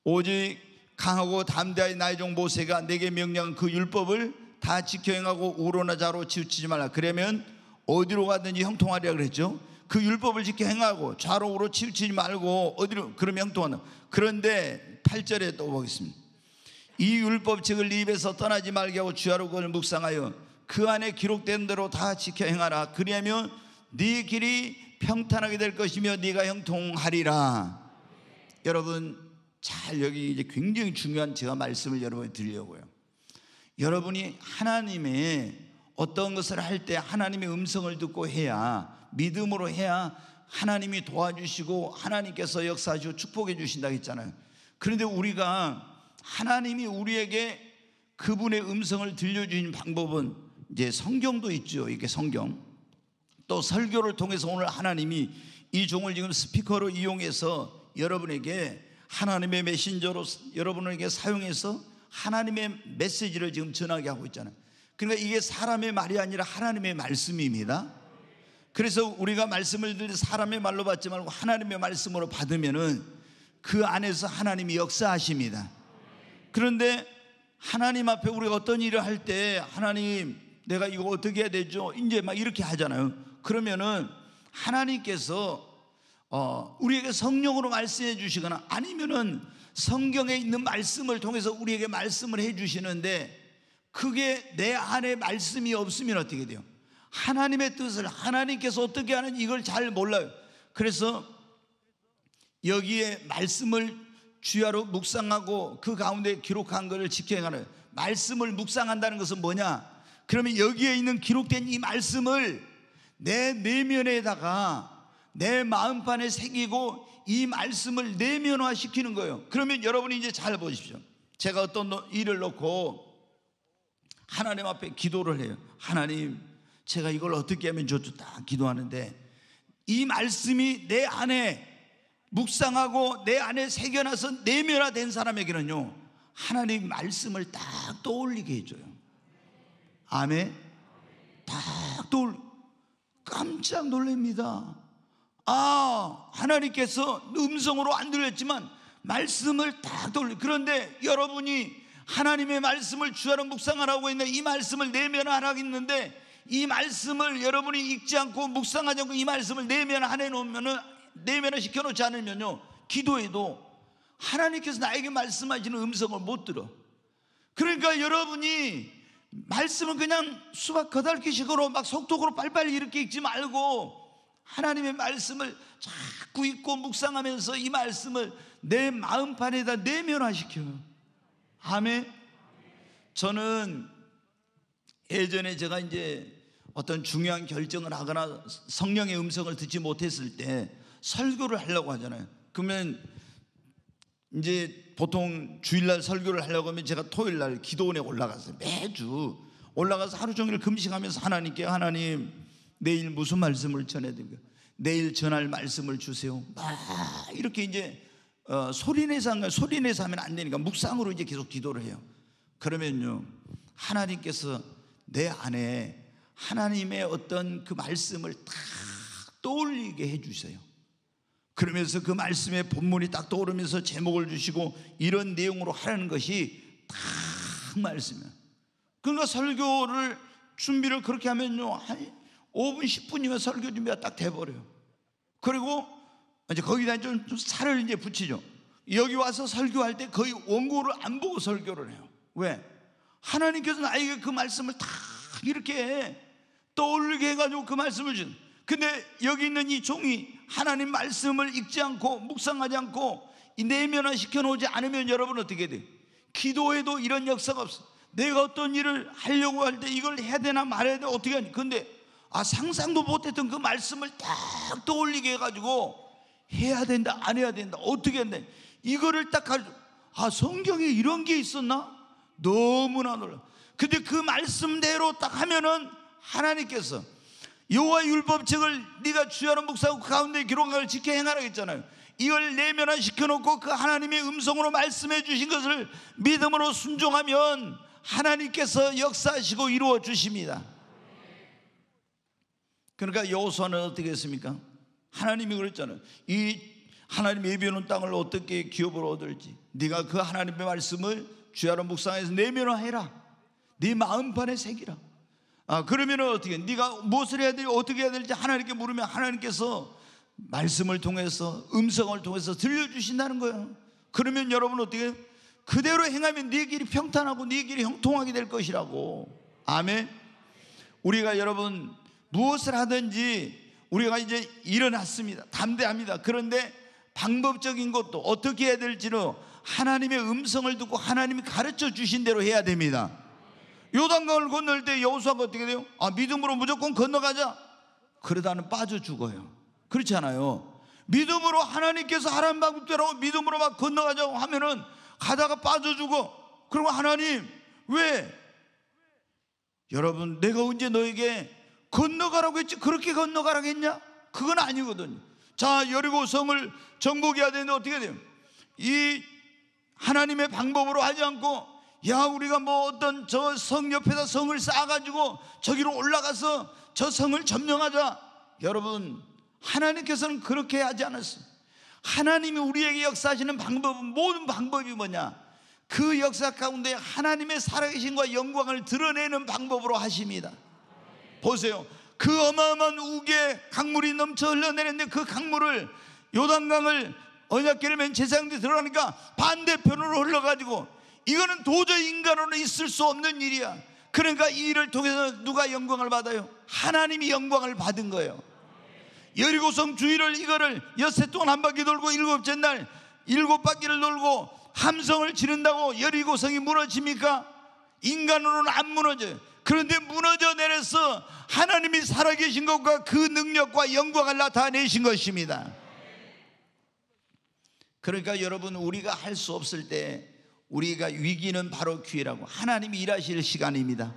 오직 강하고 담대하여 나의 종 모세가 내게 명령한 그 율법을 다 지켜 행하고 우로나 좌로 치우치지 말라. 그러면 어디로 가든지 형통하리라 그랬죠. 그 율법을 지켜 행하고 좌로 우로 치우치지 말고 어디로, 그러면 형통한다. 그런데 8절에 또 보겠습니다. 이 율법책을 네 입에서 떠나지 말게 하고 주야로 그걸 묵상하여 그 안에 기록된 대로 다 지켜 행하라. 그리하면 네 길이 평탄하게 될 것이며 네가 형통하리라. 여러분, 잘 여기 이제 굉장히 중요한 제가 말씀을 여러분에 드리려고요. 여러분이 하나님의 어떤 것을 할 때 하나님의 음성을 듣고 해야, 믿음으로 해야 하나님이 도와주시고 하나님께서 역사하시고 축복해 주신다 했잖아요. 그런데 우리가 하나님이 우리에게 그분의 음성을 들려주신 방법은 이제 성경도 있죠. 이게 성경, 또 설교를 통해서 오늘 하나님이 이 종을 지금 스피커로 이용해서 여러분에게 하나님의 메신저로 여러분에게 사용해서 하나님의 메시지를 지금 전하게 하고 있잖아요. 그러니까 이게 사람의 말이 아니라 하나님의 말씀입니다. 그래서 우리가 말씀을 들을 때 사람의 말로 받지 말고 하나님의 말씀으로 받으면은 그 안에서 하나님이 역사하십니다. 그런데 하나님 앞에 우리가 어떤 일을 할 때 하나님, 내가 이거 어떻게 해야 되죠? 이제 막 이렇게 하잖아요. 그러면은 하나님께서 우리에게 성령으로 말씀해 주시거나 아니면은 성경에 있는 말씀을 통해서 우리에게 말씀을 해 주시는데, 그게 내 안에 말씀이 없으면 어떻게 돼요? 하나님의 뜻을, 하나님께서 어떻게 하는지 이걸 잘 몰라요. 그래서 여기에 말씀을 주야로 묵상하고 그 가운데 기록한 것을 지켜 행하는, 말씀을 묵상한다는 것은 뭐냐? 그러면 여기에 있는 기록된 이 말씀을 내 내면에다가 내 마음판에 새기고 이 말씀을 내면화시키는 거예요. 그러면 여러분이 이제 잘 보십시오. 제가 어떤 일을 놓고 하나님 앞에 기도를 해요. 하나님, 제가 이걸 어떻게 하면 좋다 기도하는데, 이 말씀이 내 안에 묵상하고 내 안에 새겨놔서 내면화된 사람에게는요, 하나님 말씀을 딱 떠올리게 해줘요. 아멘. 딱 깜짝 놀랍니다. 하나님께서 음성으로 안 들렸지만 말씀을 딱 떠올려. 그런데 여러분이 하나님의 말씀을 주야로 묵상하라고 했는데, 이 말씀을 내면화하라고 했는데, 이 말씀을 여러분이 읽지 않고 묵상하지 않고 이 말씀을 내면화시켜 놓지 않으면요, 기도해도 하나님께서 나에게 말씀하시는 음성을 못 들어. 그러니까 여러분이 말씀을 그냥 수박 거달기식으로 막 속독으로 빨리빨리 이렇게 읽지 말고 하나님의 말씀을 자꾸 읽고 묵상하면서 이 말씀을 내 마음판에다 내면화시켜요. 아멘. 저는 예전에 제가 이제 어떤 중요한 결정을 하거나 성령의 음성을 듣지 못했을 때 설교를 하려고 하잖아요. 그러면 이제 보통 주일날 설교를 하려고 하면 제가 토요일날 기도원에 올라갔어요. 매주 올라가서 하루 종일 금식하면서 하나님께, 하나님 내일 무슨 말씀을 전해드릴까? 내일 전할 말씀을 주세요. 이렇게 이제 소리내서 하면 안 되니까 묵상으로 이제 계속 기도를 해요. 그러면요, 하나님께서 내 안에 하나님의 어떤 그 말씀을 딱 떠올리게 해주세요. 그러면서 그 말씀의 본문이 딱 떠오르면서 제목을 주시고 이런 내용으로 하라는 것이 딱 말씀이에요. 그러니까 설교를 준비를 그렇게 하면요, 한 5분 10분이면 설교 준비가 딱 돼버려요. 그리고 이제 거기다 좀 살을 이제 붙이죠. 여기 와서 설교할 때 거의 원고를 안 보고 설교를 해요. 왜? 하나님께서 나에게 그 말씀을 딱 이렇게 떠올리게 해가지고 그 말씀을 준. 근데 여기 있는 이 종이 하나님 말씀을 읽지 않고 묵상하지 않고 내면화 시켜놓지 않으면 여러분 어떻게 돼요? 기도에도 이런 역사가 없어. 내가 어떤 일을 하려고 할 때 이걸 해야 되나 말아야 되나 어떻게 하니? 근데 상상도 못했던 그 말씀을 딱 떠올리게 해가지고 해야 된다 안 해야 된다 어떻게 한다, 이거를 딱 가지고 성경에 이런 게 있었나? 너무나 놀라. 근데 그 말씀대로 딱 하면은 하나님께서 여호와의 율법책을 네가 주야로 묵상하고 그 가운데 기록한 걸 지켜 행하라 했잖아요. 이걸 내면화 시켜놓고 그 하나님의 음성으로 말씀해 주신 것을 믿음으로 순종하면 하나님께서 역사하시고 이루어 주십니다. 그러니까 여호수아는 어떻게 했습니까? 하나님이 그랬잖아요. 이 하나님 예비해놓은 땅을 어떻게 기업으로 얻을지 네가 그 하나님의 말씀을 주야로 묵상해서 내면화해라. 네 마음판에 새기라. 그러면 어떻게 네가 무엇을 해야 될지 어떻게 해야 될지 하나님께 물으면 하나님께서 말씀을 통해서 음성을 통해서 들려주신다는 거예요. 그러면 여러분 어떻게 그대로 행하면 네 길이 평탄하고 네 길이 형통하게 될 것이라고. 아멘. 우리가 여러분 무엇을 하든지 우리가 이제 일어났습니다. 담대합니다. 그런데 방법적인 것도 어떻게 해야 될지는 하나님의 음성을 듣고 하나님이 가르쳐 주신 대로 해야 됩니다. 요단강을 건널 때 여호수아가 어떻게 돼요? 믿음으로 무조건 건너가자. 그러다는 빠져 죽어요. 그렇지 않아요. 믿음으로 하나님께서 하라는 방법대로 믿음으로 막 건너가자고 하면은 가다가 빠져 죽어. 그러면 하나님 왜? 여러분 내가 언제 너에게 건너가라고 했지 그렇게 건너가라고 했냐? 그건 아니거든요. 자, 여리고 성을 정복해야 되는데 어떻게 돼요? 이 하나님의 방법으로 하지 않고 야 우리가 뭐 어떤 저 성 옆에다 성을 쌓아가지고 저기로 올라가서 저 성을 점령하자. 여러분 하나님께서는 그렇게 하지 않았어요. 하나님이 우리에게 역사하시는 방법은 모든 방법이 뭐냐? 그 역사 가운데 하나님의 살아계신과 영광을 드러내는 방법으로 하십니다. 보세요. 그 어마어마한 우기에 강물이 넘쳐 흘러내렸는데 그 강물을 요단강을 언약궤를 맨 제사장들이 들어가니까 반대편으로 흘러가지고 이거는 도저히 인간으로는 있을 수 없는 일이야. 그러니까 이 일을 통해서 누가 영광을 받아요? 하나님이 영광을 받은 거예요. 여리고성 주위를 이거를 엿새 동안 한 바퀴 돌고 일곱째 날 7바퀴를 돌고 함성을 지른다고 여리고성이 무너집니까? 인간으로는 안 무너져요. 그런데 무너져 내려서 하나님이 살아계신 것과 그 능력과 영광을 나타내신 것입니다. 그러니까 여러분 우리가 할 수 없을 때 우리가 위기는 바로 기회라고. 하나님이 일하실 시간입니다.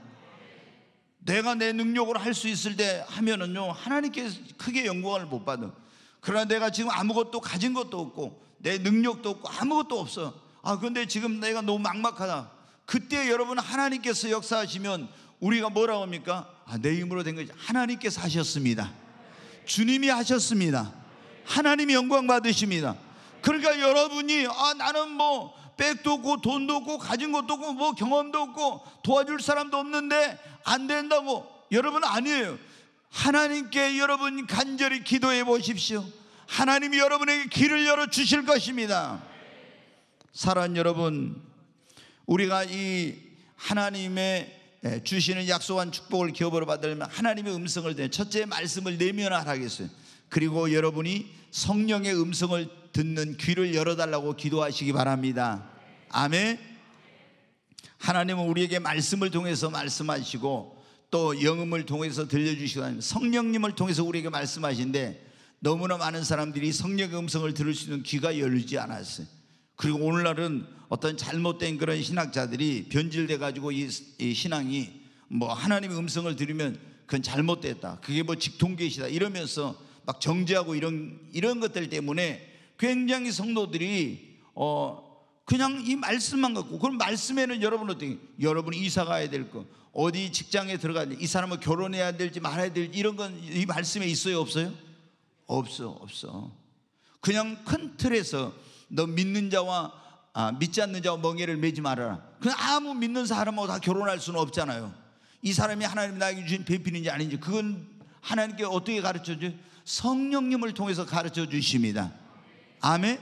내가 내 능력으로 할 수 있을 때 하면은요 하나님께 크게 영광을 못 받아. 그러나 내가 지금 아무것도 가진 것도 없고 내 능력도 없고 아무것도 없어. 그런데 지금 내가 너무 막막하다. 그때 여러분 하나님께서 역사하시면 우리가 뭐라고 합니까? 내 힘으로 된 거지. 하나님께서 하셨습니다. 주님이 하셨습니다. 하나님이 영광 받으십니다. 그러니까 여러분이 나는 뭐 백도 없고 돈도 없고 가진 것도 없고 뭐 경험도 없고 도와줄 사람도 없는데 안 된다고. 여러분 아니에요. 하나님께 여러분 간절히 기도해 보십시오. 하나님이 여러분에게 길을 열어주실 것입니다. 사랑하는 여러분, 우리가 이 하나님의 주시는 약속한 축복을 기업으로 받으려면 하나님의 음성을 듣는 첫째 말씀을 내면화하라 했어요. 그리고 여러분이 성령의 음성을 듣는 귀를 열어달라고 기도하시기 바랍니다. 아멘. 하나님은 우리에게 말씀을 통해서 말씀하시고 또 영음을 통해서 들려주시고 성령님을 통해서 우리에게 말씀하시는데 너무나 많은 사람들이 성령의 음성을 들을 수 있는 귀가 열리지 않았어요. 그리고 오늘날은 어떤 잘못된 그런 신학자들이 변질돼 가지고 이 신앙이 뭐 하나님의 음성을 들으면 그건 잘못됐다, 그게 뭐 직통계시다 이러면서 막 정죄하고 이런 것들 때문에 굉장히 성도들이 그냥 이 말씀만 갖고, 그럼 말씀에는 여러분 어떻게, 여러분이 이사 가야 될 거, 어디 직장에 들어가야 될, 이 사람은 결혼해야 될지 말아야 될지 이런 건 이 말씀에 있어요 없어요? 없어. 그냥 큰 틀에서 너 믿는 자와 믿지 않는 자와 멍에를 매지 말아라. 그냥 아무 믿는 사람하고 다 결혼할 수는 없잖아요. 이 사람이 하나님이 나에게 주신 배필인지 아닌지 그건 하나님께 어떻게 가르쳐줘요? 성령님을 통해서 가르쳐 주십니다. 아멘.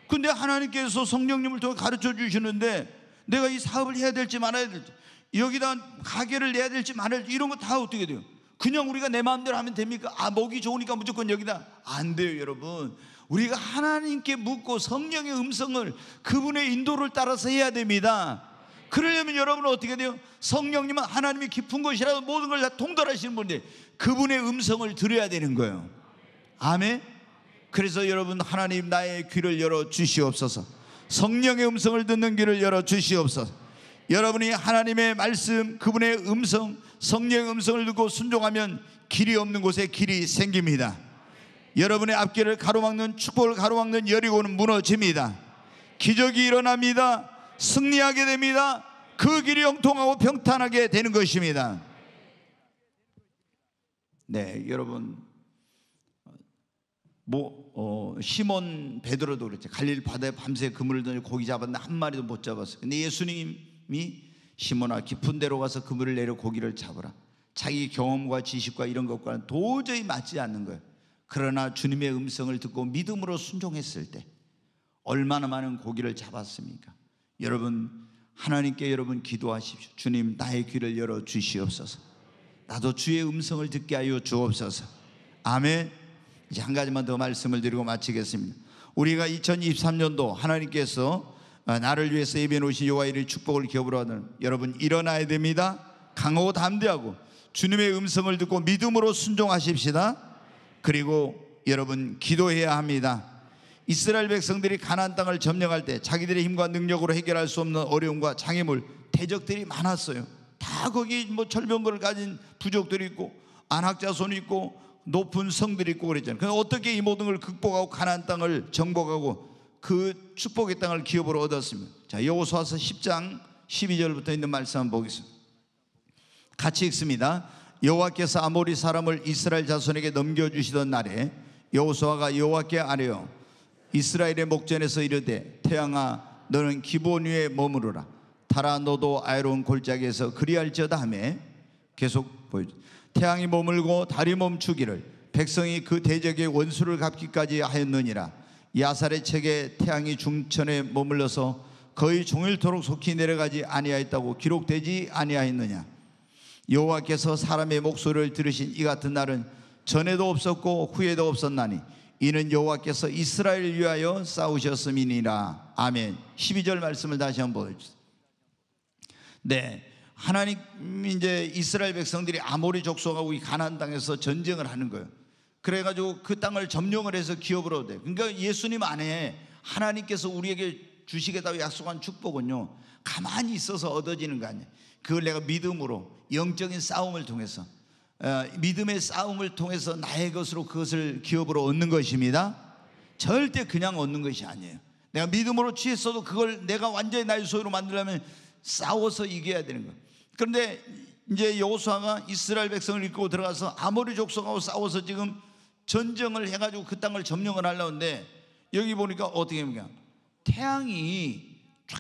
근데 하나님께서 성령님을 통해 가르쳐 주시는데 내가 이 사업을 해야 될지 말아야 될지, 여기다 가게를 내야 될지 말아야 될지 이런 거 다 어떻게 돼요? 그냥 우리가 내 마음대로 하면 됩니까? 먹이 좋으니까 무조건 여기다. 안 돼요 여러분. 우리가 하나님께 묻고 성령의 음성을, 그분의 인도를 따라서 해야 됩니다. 그러려면 여러분은 어떻게 돼요? 성령님은 하나님이 깊은 곳이라도 모든 걸 다 통달하시는 분인데 그분의 음성을 들어야 되는 거예요. 아멘. 그래서 여러분, 하나님 나의 귀를 열어 주시옵소서. 성령의 음성을 듣는 귀를 열어 주시옵소서. 여러분이 하나님의 말씀, 그분의 음성, 성령의 음성을 듣고 순종하면 길이 없는 곳에 길이 생깁니다. 여러분의 앞길을 가로막는, 축복을 가로막는 여리고는 무너집니다. 기적이 일어납니다. 승리하게 됩니다. 그 길이 형통하고 평탄하게 되는 것입니다. 네, 여러분, 시몬 베드로도 그랬죠. 갈릴리 바다에 밤새 그물을 던지고 고기 잡았는데 한 마리도 못 잡았어요. 근데 예수님이 시몬아, 깊은 데로 가서 그물을 내려 고기를 잡으라. 자기 경험과 지식과 이런 것과는 도저히 맞지 않는 거예요. 그러나 주님의 음성을 듣고 믿음으로 순종했을 때 얼마나 많은 고기를 잡았습니까? 여러분, 하나님께 여러분 기도하십시오. 주님, 나의 귀를 열어 주시옵소서. 나도 주의 음성을 듣게 하여 주옵소서. 아멘. 이제 한 가지만 더 말씀을 드리고 마치겠습니다. 우리가 2023년도 하나님께서 나를 위해서 예비해 놓으신 여호와 이르의 축복을 기업으로 하는 여러분, 일어나야 됩니다. 강하고 담대하고 주님의 음성을 듣고 믿음으로 순종하십시다. 그리고 여러분, 기도해야 합니다. 이스라엘 백성들이 가나안 땅을 점령할 때 자기들의 힘과 능력으로 해결할 수 없는 어려움과 장애물, 대적들이 많았어요. 다 거기 철병거를 가진 부족들이 있고 안악자손이 있고 높은 성들이 있고 그랬잖아요. 그래서 어떻게 이 모든 걸 극복하고 가나안 땅을 정복하고 그 축복의 땅을 기업으로 얻었습니다. 자, 여호수아서 10장 12절부터 있는 말씀 한번 보겠습니다. 같이 읽습니다. 여호와께서 아모리 사람을 이스라엘 자손에게 넘겨주시던 날에 여호수아가 여호와께 아뢰어 이스라엘의 목전에서 이르되 태양아, 너는 기브온 위에 머무르라. 달아, 너도 아이로운 골짜기에서 그리할지어다 하며, 계속 보여줘. 태양이 머물고 달이 멈추기를 백성이 그 대적의 원수를 갚기까지 하였느니라. 야살의 책에 태양이 중천에 머물러서 거의 종일토록 속히 내려가지 아니하였다고 기록되지 아니하였느냐. 여호와께서 사람의 목소리를 들으신 이 같은 날은 전에도 없었고 후에도 없었나니 이는 여호와께서 이스라엘을 위하여 싸우셨음이니라. 아멘. 12절 말씀을 다시 한번 보여주세요. 네, 하나님, 이제 이스라엘 백성들이 아모리 족속하고 이 가나안 땅에서 전쟁을 하는 거예요. 그래가지고 그 땅을 점령을 해서 기업을 얻어요. 그러니까 예수님 안에 하나님께서 우리에게 주시겠다고 약속한 축복은요, 가만히 있어서 얻어지는 거 아니에요. 그걸 내가 믿음으로, 영적인 싸움을 통해서, 믿음의 싸움을 통해서 나의 것으로 그것을 기업으로 얻는 것입니다. 절대 그냥 얻는 것이 아니에요. 내가 믿음으로 취했어도 그걸 내가 완전히 나의 소유로 만들려면 싸워서 이겨야 되는 거예요. 그런데 이제 여호수아가 이스라엘 백성을 이끌고 들어가서 아모리 족속하고 싸워서 지금 전쟁을 해가지고 그 땅을 점령을 하려는데, 여기 보니까 어떻게 합니까? 태양이 쫙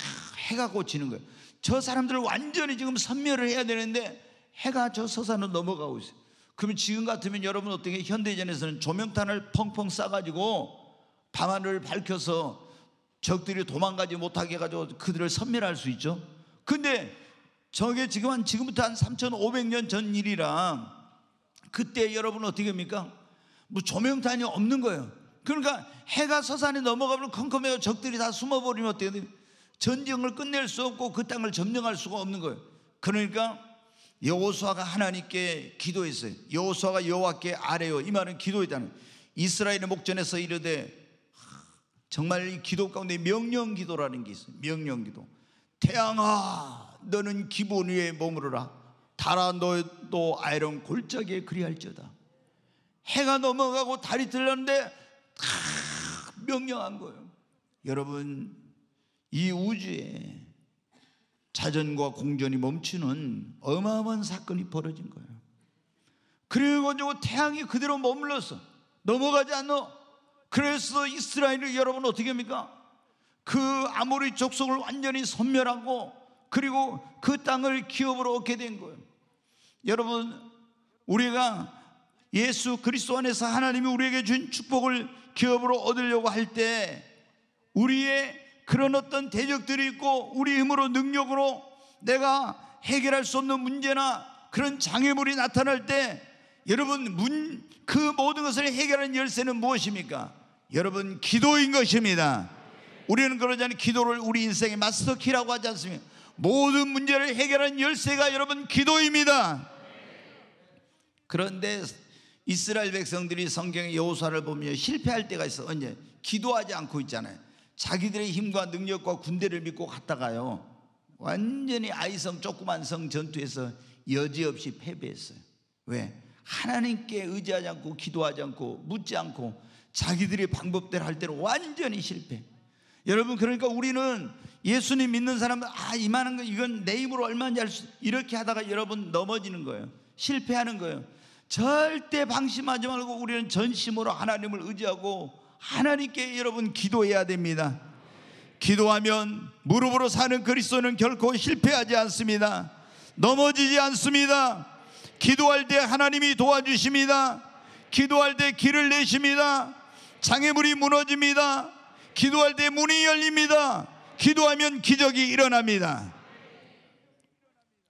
해가 꽂히는 거예요. 저 사람들을 완전히 지금 섬멸을 해야 되는데 해가 저 서산으로 넘어가고 있어요. 그러면 지금 같으면 여러분 어떻게, 현대전에서는 조명탄을 펑펑 쏴가지고 밤하늘을 밝혀서 적들이 도망가지 못하게 해가지고 그들을 섬멸할 수 있죠. 근데 저게 지금부터 한 3,500년 전 일이랑 그때 여러분 어떻게 합니까? 뭐 조명탄이 없는 거예요. 그러니까 해가 서산에 넘어가면 컴컴해요. 적들이 다 숨어버리면 어떻게 돼요? 전쟁을 끝낼 수 없고 그 땅을 점령할 수가 없는 거예요. 그러니까 여호수아가 하나님께 기도했어요. 여호수아가 여호와께 아뢰어, 이 말은 기도했다는, 이스라엘의 목전에서 이르되, 정말 이 기도 가운데 명령 기도라는 게 있어요. 명령 기도. 태양아, 너는 기브온 위에 머무르라. 달아, 너도 아이론 골짜기에 그리할지어다. 해가 넘어가고 달이 들렸는데 명령한 거예요. 여러분, 이 우주에 자전과 공전이 멈추는 어마어마한 사건이 벌어진 거예요. 그래가지고 태양이 그대로 머물렀어. 넘어가지 않노. 그래서 이스라엘이 여러분 어떻게 합니까? 그 아모리 족속을 완전히 섬멸하고 그리고 그 땅을 기업으로 얻게 된 거예요. 여러분, 우리가 예수 그리스도 안에서 하나님이 우리에게 준 축복을 기업으로 얻으려고 할 때 우리의 그런 어떤 대적들이 있고 우리 힘으로 능력으로 내가 해결할 수 없는 문제나 그런 장애물이 나타날 때, 여러분 그 모든 것을 해결하는 열쇠는 무엇입니까? 여러분, 기도인 것입니다. 우리는 그러지 않으면 기도를 우리 인생의 마스터키라고 하지 않습니까? 모든 문제를 해결하는 열쇠가 여러분 기도입니다. 그런데 이스라엘 백성들이 성경의 여호수아를 보면 실패할 때가 있어. 언제? 기도하지 않고 있잖아요. 자기들의 힘과 능력과 군대를 믿고 갔다가요, 완전히 아이성 조그만 성 전투에서 여지없이 패배했어요. 왜? 하나님께 의지하지 않고 기도하지 않고 묻지 않고 자기들의 방법대로 할 때로 완전히 실패. 여러분, 그러니까 우리는 예수님 믿는 사람은 이만한 거 이건 내 힘으로 얼마인지 알 수, 이렇게 하다가 여러분 넘어지는 거예요. 실패하는 거예요. 절대 방심하지 말고 우리는 전심으로 하나님을 의지하고 하나님께 여러분 기도해야 됩니다. 기도하면 무릎으로 사는 그리스도는 결코 실패하지 않습니다. 넘어지지 않습니다. 기도할 때 하나님이 도와주십니다. 기도할 때 길을 내십니다. 장애물이 무너집니다. 기도할 때 문이 열립니다. 기도하면 기적이 일어납니다.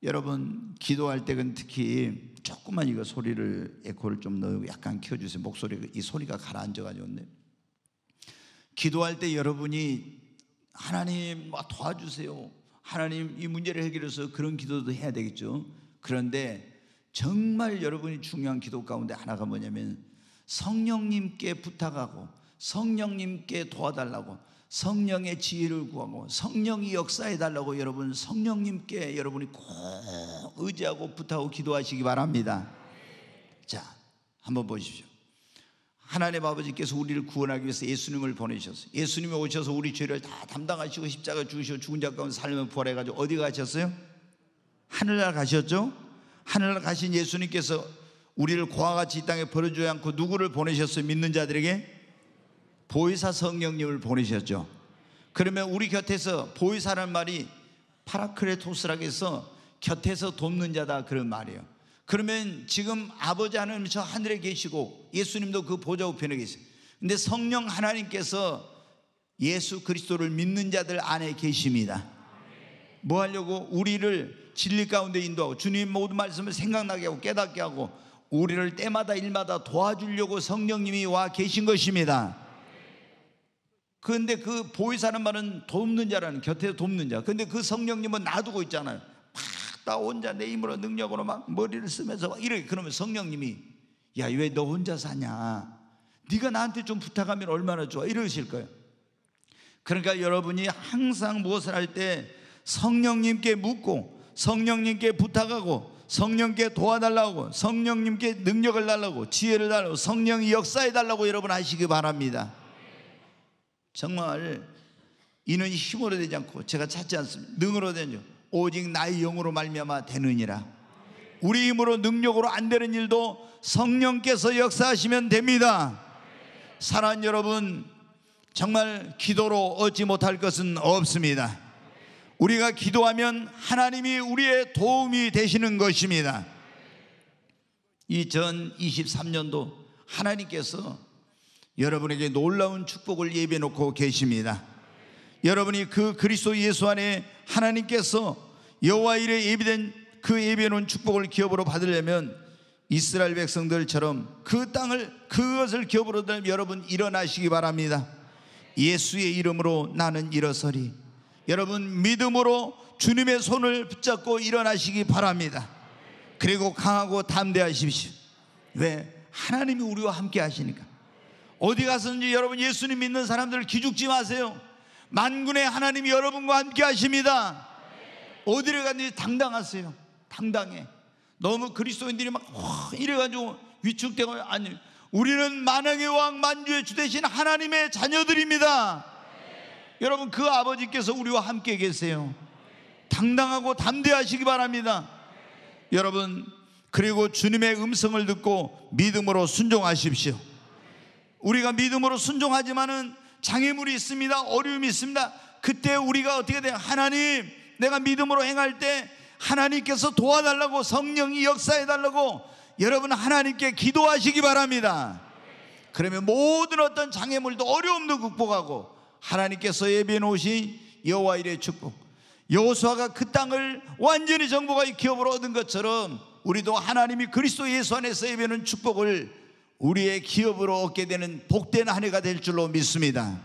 여러분, 기도할 때는 특히 조금만 이거 소리를 에코를 좀 넣고 약간 켜주세요. 목소리가 이 소리가 가라앉아가지고. 기도할 때 여러분이 하나님 도와주세요, 하나님 이 문제를 해결해서, 그런 기도도 해야 되겠죠. 그런데 정말 여러분이 중요한 기도 가운데 하나가 뭐냐면 성령님께 부탁하고 성령님께 도와달라고, 성령의 지혜를 구하고 성령이 역사해 달라고 여러분 성령님께 여러분이 꼭 의지하고 부탁하고 기도하시기 바랍니다. 자, 한번 보십시오. 하나님 아버지께서 우리를 구원하기 위해서 예수님을 보내셨어요. 예수님이 오셔서 우리 죄를 다 담당하시고 십자가 죽으시고 죽은 자 가운데 살면 부활해가지고 어디 가셨어요? 하늘나라 가셨죠? 하늘나라 가신 예수님께서 우리를 고와 같이 이 땅에 버려주지 않고 누구를 보내셨어요? 믿는 자들에게 보혜사 성령님을 보내셨죠. 그러면 우리 곁에서 보혜사라는 말이 파라크레토스라고 해서 곁에서 돕는 자다, 그런 말이에요. 그러면 지금 아버지 하나님 저 하늘에 계시고 예수님도 그 보좌 우편에 계세요. 근데 성령 하나님께서 예수 그리스도를 믿는 자들 안에 계십니다. 뭐 하려고? 우리를 진리 가운데 인도하고 주님 모든 말씀을 생각나게 하고 깨닫게 하고 우리를 때마다 일마다 도와주려고 성령님이 와 계신 것입니다. 그런데 그 보혜사는 말은 돕는 자라는, 곁에서 돕는 자. 그런데 그 성령님은 놔두고 있잖아요. 나 혼자 내 힘으로 능력으로 막 머리를 쓰면서 막 이렇게. 그러면 성령님이 야, 왜 너 혼자 사냐, 네가 나한테 좀 부탁하면 얼마나 좋아, 이러실 거예요. 그러니까 여러분이 항상 무엇을 할 때 성령님께 묻고 성령님께 부탁하고 성령께 도와달라고, 성령님께 능력을 달라고, 지혜를 달라고, 성령이 역사해 달라고 여러분 하시기 바랍니다. 정말 이는 힘으로 되지 않고 제가 찾지 않습니다. 능으로 되죠. 오직 나의 영으로 말미암아 되느니라. 우리 힘으로 능력으로 안 되는 일도 성령께서 역사하시면 됩니다. 사랑하는 여러분, 정말 기도로 얻지 못할 것은 없습니다. 우리가 기도하면 하나님이 우리의 도움이 되시는 것입니다. 2023년도 하나님께서 여러분에게 놀라운 축복을 예비해 놓고 계십니다. 여러분이 그 그리스도 예수 안에 하나님께서 여호와 이레 예비된 그 예비해 놓은 축복을 기업으로 받으려면 이스라엘 백성들처럼 그 땅을, 그것을 기업으로 받으려면 여러분 일어나시기 바랍니다. 예수의 이름으로 나는 일어서리. 여러분 믿음으로 주님의 손을 붙잡고 일어나시기 바랍니다. 그리고 강하고 담대하십시오. 왜? 하나님이 우리와 함께 하시니까. 어디 가서든지 여러분 예수님 믿는 사람들 기죽지 마세요. 만군의 하나님이 여러분과 함께 하십니다. 어디를 가든지 당당하세요. 당당해. 너무 그리스도인들이 막 이래가지고 위축되고, 아니, 우리는 만왕의 왕 만주의 주 되신 하나님의 자녀들입니다. 여러분 그 아버지께서 우리와 함께 계세요. 당당하고 담대하시기 바랍니다. 여러분, 그리고 주님의 음성을 듣고 믿음으로 순종하십시오. 우리가 믿음으로 순종하지만은 장애물이 있습니다. 어려움이 있습니다. 그때 우리가 어떻게 돼요? 하나님, 내가 믿음으로 행할 때 하나님께서 도와달라고, 성령이 역사해달라고 여러분 하나님께 기도하시기 바랍니다. 그러면 모든 어떤 장애물도 어려움도 극복하고 하나님께서 예비해 놓으신 여호와 일의 축복, 여호수아가 그 땅을 완전히 정복하여 기업으로 얻은 것처럼 우리도 하나님이 그리스도 예수 안에서 예비해 놓은 축복을 우리의 기업으로 얻게 되는 복된 한 해가 될 줄로 믿습니다.